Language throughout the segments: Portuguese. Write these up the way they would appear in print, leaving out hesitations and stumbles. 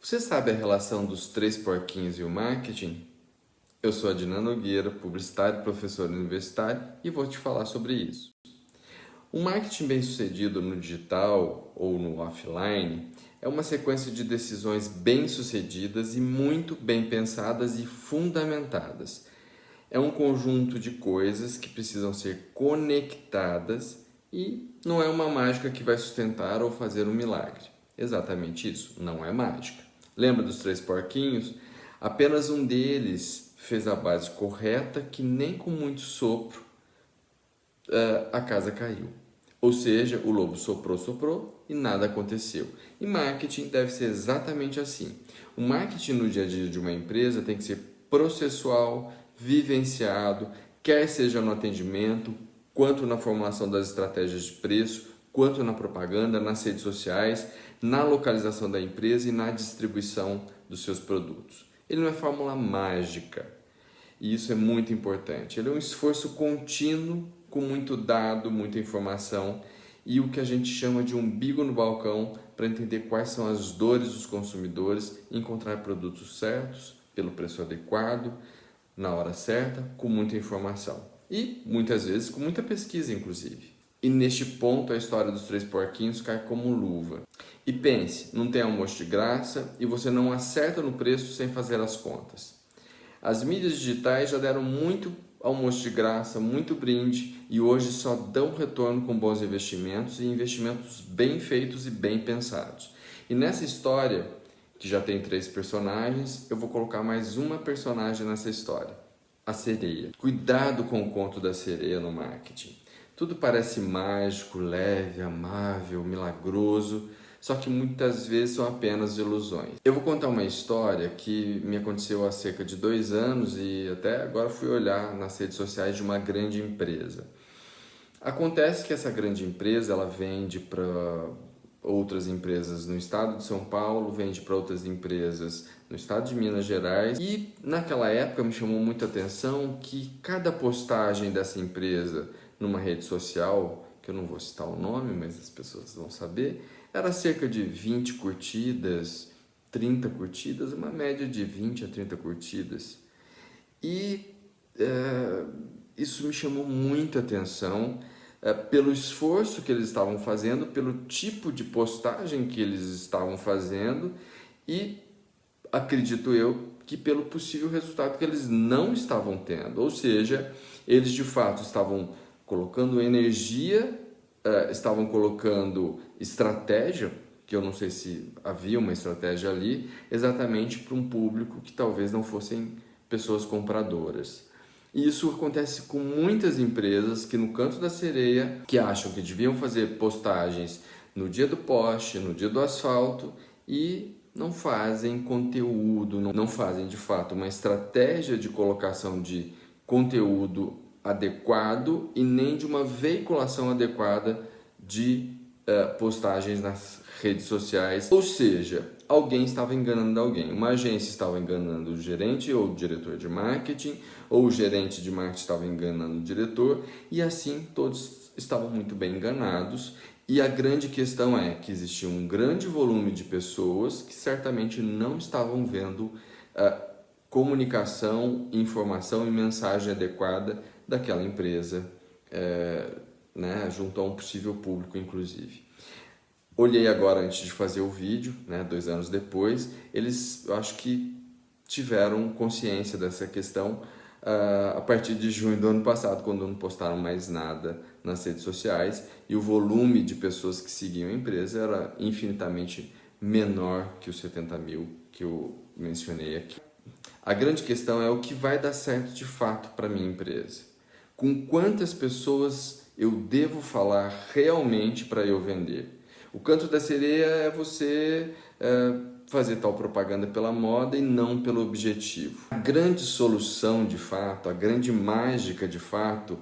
Você sabe a relação dos três porquinhos e o marketing? Eu sou Adnan Nogueira, publicitário e professor universitário, e vou te falar sobre isso. O marketing bem-sucedido no digital ou no offline é uma sequência de decisões bem-sucedidas e muito bem pensadas e fundamentadas. É um conjunto de coisas que precisam ser conectadas e não é uma mágica que vai sustentar ou fazer um milagre. Exatamente isso, não é mágica. Lembra dos três porquinhos? Apenas um deles fez a base correta que nem com muito sopro a casa caiu. Ou seja, o lobo soprou e nada aconteceu. E marketing deve ser exatamente assim. O marketing no dia a dia de uma empresa tem que ser processual, vivenciado, quer seja no atendimento, quanto na formulação das estratégias de preço, quanto na propaganda, nas redes sociais, na localização da empresa e na distribuição dos seus produtos. Ele não é fórmula mágica, e isso é muito importante. Ele é um esforço contínuo, com muito dado, muita informação e o que a gente chama de umbigo no balcão para entender quais são as dores dos consumidores, encontrar produtos certos, pelo preço adequado, na hora certa, com muita informação. E, muitas vezes, com muita pesquisa, inclusive. E neste ponto, a história dos três porquinhos cai como luva. E pense, não tem almoço de graça e você não acerta no preço sem fazer as contas. As mídias digitais já deram muito almoço de graça, muito brinde e hoje só dão retorno com bons investimentos e investimentos bem feitos e bem pensados. E nessa história, que já tem três personagens, eu vou colocar mais uma personagem nessa história, a sereia. Cuidado com o conto da sereia no marketing. Tudo parece mágico, leve, amável, milagroso, só que muitas vezes são apenas ilusões. Eu vou contar uma história que me aconteceu há cerca de 2 anos e até agora fui olhar nas redes sociais de uma grande empresa. Acontece que essa grande empresa ela vende para outras empresas no estado de São Paulo, vende para outras empresas no estado de Minas Gerais e naquela época me chamou muita atenção que cada postagem dessa empresa numa rede social, que eu não vou citar o nome, mas as pessoas vão saber, era cerca de 20 curtidas, 30 curtidas, uma média de 20 a 30 curtidas. E isso me chamou muita atenção pelo esforço que eles estavam fazendo, pelo tipo de postagem que eles estavam fazendo e, acredito eu, que pelo possível resultado que eles não estavam tendo. Ou seja, eles de fato estavam colocando energia, estavam colocando estratégia, que eu não sei se havia uma estratégia ali, exatamente para um público que talvez não fossem pessoas compradoras. E isso acontece com muitas empresas que no canto da sereia, que acham que deviam fazer postagens no dia do poste, no dia do asfalto e não fazem conteúdo, não fazem de fato uma estratégia de colocação de conteúdo adequado e nem de uma veiculação adequada de postagens nas redes sociais. Ou seja, alguém estava enganando alguém. Uma agência estava enganando o gerente ou o diretor de marketing, ou o gerente de marketing estava enganando o diretor, e assim todos estavam muito bem enganados. E a grande questão é que existia um grande volume de pessoas que certamente não estavam vendo comunicação, informação e mensagem adequada daquela empresa, junto a um possível público, inclusive. Olhei agora antes de fazer o vídeo, 2 anos depois, eu acho que tiveram consciência dessa questão a partir de junho do ano passado, quando não postaram mais nada nas redes sociais e o volume de pessoas que seguiam a empresa era infinitamente menor que os 70 mil que eu mencionei aqui. A grande questão é o que vai dar certo de fato para a minha empresa. Com quantas pessoas eu devo falar realmente para eu vender? O canto da sereia é você fazer tal propaganda pela moda e não pelo objetivo. A grande solução de fato, a grande mágica de fato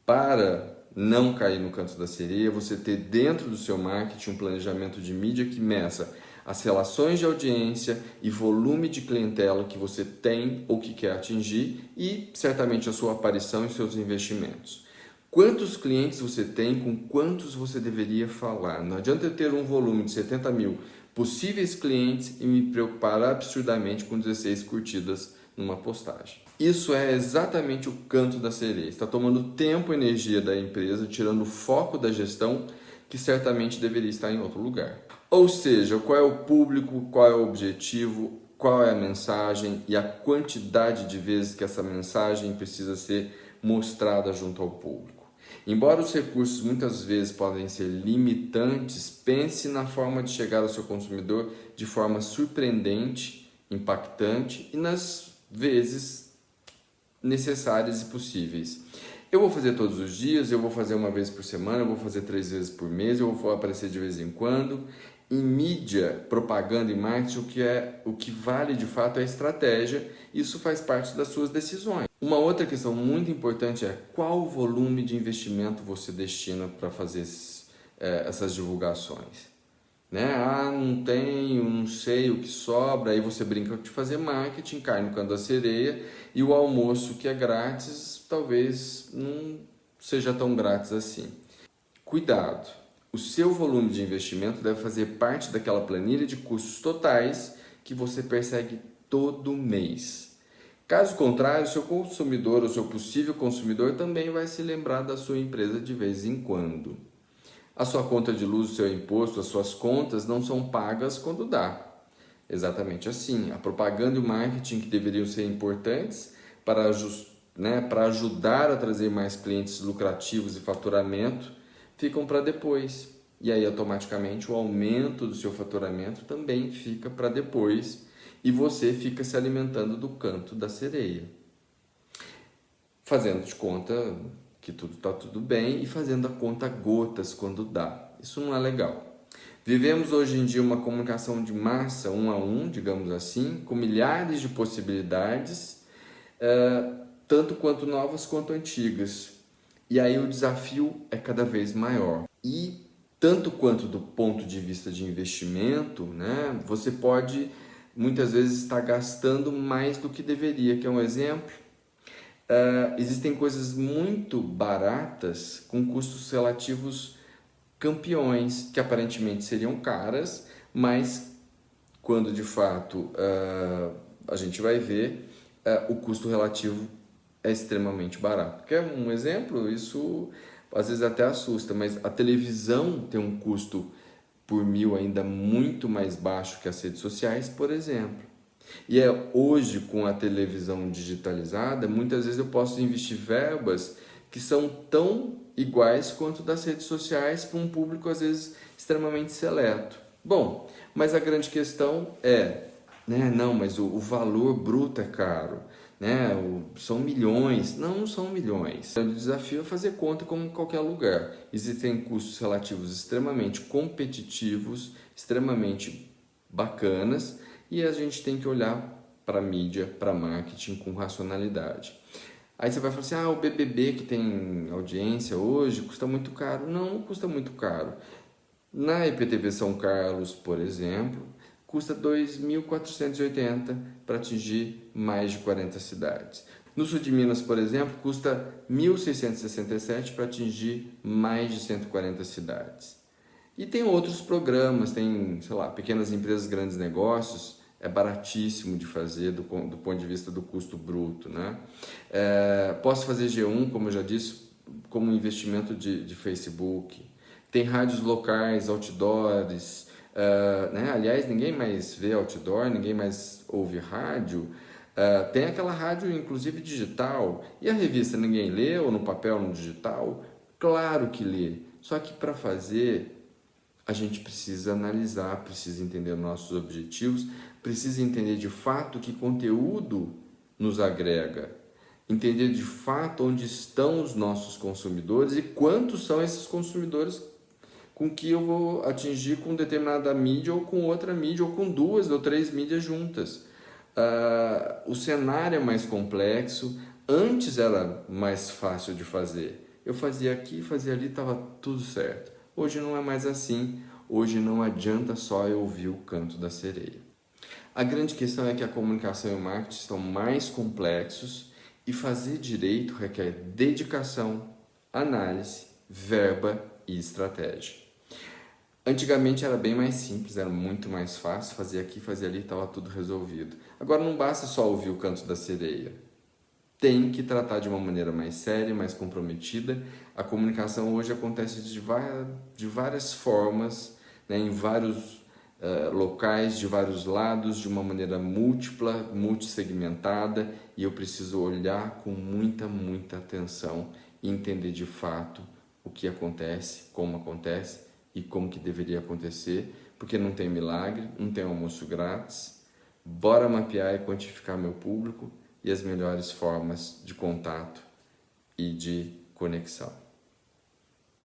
para não cair no canto da sereia é você ter dentro do seu marketing um planejamento de mídia que meça as relações de audiência e volume de clientela que você tem ou que quer atingir e certamente a sua aparição e seus investimentos. Quantos clientes você tem, com quantos você deveria falar? Não adianta eu ter um volume de 70 mil possíveis clientes e me preocupar absurdamente com 16 curtidas numa postagem. Isso é exatamente o canto da sereia. Está tomando tempo e energia da empresa, tirando o foco da gestão que certamente deveria estar em outro lugar. Ou seja, qual é o público, qual é o objetivo, qual é a mensagem e a quantidade de vezes que essa mensagem precisa ser mostrada junto ao público. Embora os recursos muitas vezes podem ser limitantes, pense na forma de chegar ao seu consumidor de forma surpreendente, impactante e nas vezes necessárias e possíveis. Eu vou fazer todos os dias, eu vou fazer uma vez por semana, eu vou fazer 3 vezes por mês, eu vou aparecer de vez em quando. Em mídia, propaganda e marketing, o que vale de fato é a estratégia. Isso faz parte das suas decisões. Uma outra questão muito importante é qual volume de investimento você destina para fazer essas divulgações. Né? Ah, não tenho, não sei o que sobra, aí você brinca de fazer marketing, cai no canto da sereia, e o almoço que é grátis talvez não seja tão grátis assim. Cuidado, o seu volume de investimento deve fazer parte daquela planilha de custos totais que você persegue todo mês. Caso contrário, seu consumidor ou seu possível consumidor também vai se lembrar da sua empresa de vez em quando. A sua conta de luz, o seu imposto, as suas contas não são pagas quando dá. Exatamente assim. A propaganda e o marketing que deveriam ser importantes para ajudar a trazer mais clientes lucrativos e faturamento ficam para depois. E aí automaticamente o aumento do seu faturamento também fica para depois e você fica se alimentando do canto da sereia. Fazendo de conta que tudo está tudo bem e fazendo a conta gotas quando dá. Isso não é legal. Vivemos hoje em dia uma comunicação de massa, 1 a 1, digamos assim, com milhares de possibilidades, tanto quanto novas quanto antigas. E aí o desafio é cada vez maior. E tanto quanto do ponto de vista de investimento, né, você pode muitas vezes estar gastando mais do que deveria. Quer um exemplo? Existem coisas muito baratas com custos relativos campeões, que aparentemente seriam caras, mas quando de fato a gente vai ver, o custo relativo é extremamente barato. Quer um exemplo? Isso às vezes até assusta, mas a televisão tem um custo por mil ainda muito mais baixo que as redes sociais, por exemplo. E hoje, com a televisão digitalizada, muitas vezes eu posso investir verbas que são tão iguais quanto das redes sociais para um público às vezes extremamente seleto. Bom, mas a grande questão é, né, não, mas o valor bruto é caro, né? São milhões. Não, não são milhões. O desafio é fazer conta como em qualquer lugar. Existem custos relativos extremamente competitivos, extremamente bacanas, e a gente tem que olhar para a mídia, para marketing com racionalidade. Aí você vai falar assim, o BBB que tem audiência hoje custa muito caro. Não, não custa muito caro. Na IPTV São Carlos, por exemplo, custa R$ 2.480 para atingir mais de 40 cidades. No sul de Minas, por exemplo, custa R$ 1.667 para atingir mais de 140 cidades. E tem outros programas, tem, sei lá, pequenas empresas, grandes negócios, é baratíssimo de fazer do ponto de vista do custo bruto, né? Posso fazer G1, como eu já disse, como investimento de Facebook. Tem rádios locais, outdoors, né? Aliás, ninguém mais vê outdoor, ninguém mais ouve rádio. Tem aquela rádio, inclusive, digital. E a revista ninguém lê, ou no papel, ou no digital? Claro que lê. Só que para fazer, a gente precisa analisar, precisa entender nossos objetivos, precisa entender de fato que conteúdo nos agrega, entender de fato onde estão os nossos consumidores e quantos são esses consumidores com que eu vou atingir com determinada mídia ou com outra mídia ou com 2 ou 3 mídias juntas. O cenário é mais complexo, antes era mais fácil de fazer. Eu fazia aqui, fazia ali, estava tudo certo. Hoje não é mais assim, hoje não adianta só eu ouvir o canto da sereia. A grande questão é que a comunicação e o marketing estão mais complexos e fazer direito requer dedicação, análise, verba e estratégia. Antigamente era bem mais simples, era muito mais fácil, fazia aqui, fazia ali, estava tudo resolvido. Agora não basta só ouvir o canto da sereia. Tem que tratar de uma maneira mais séria, mais comprometida. A comunicação hoje acontece de várias formas, né, em vários locais, de vários lados, de uma maneira múltipla, multissegmentada, e eu preciso olhar com muita atenção e entender de fato o que acontece, como acontece e como que deveria acontecer, porque não tem milagre, não tem almoço grátis. Bora mapear e quantificar meu público e as melhores formas de contato e de conexão.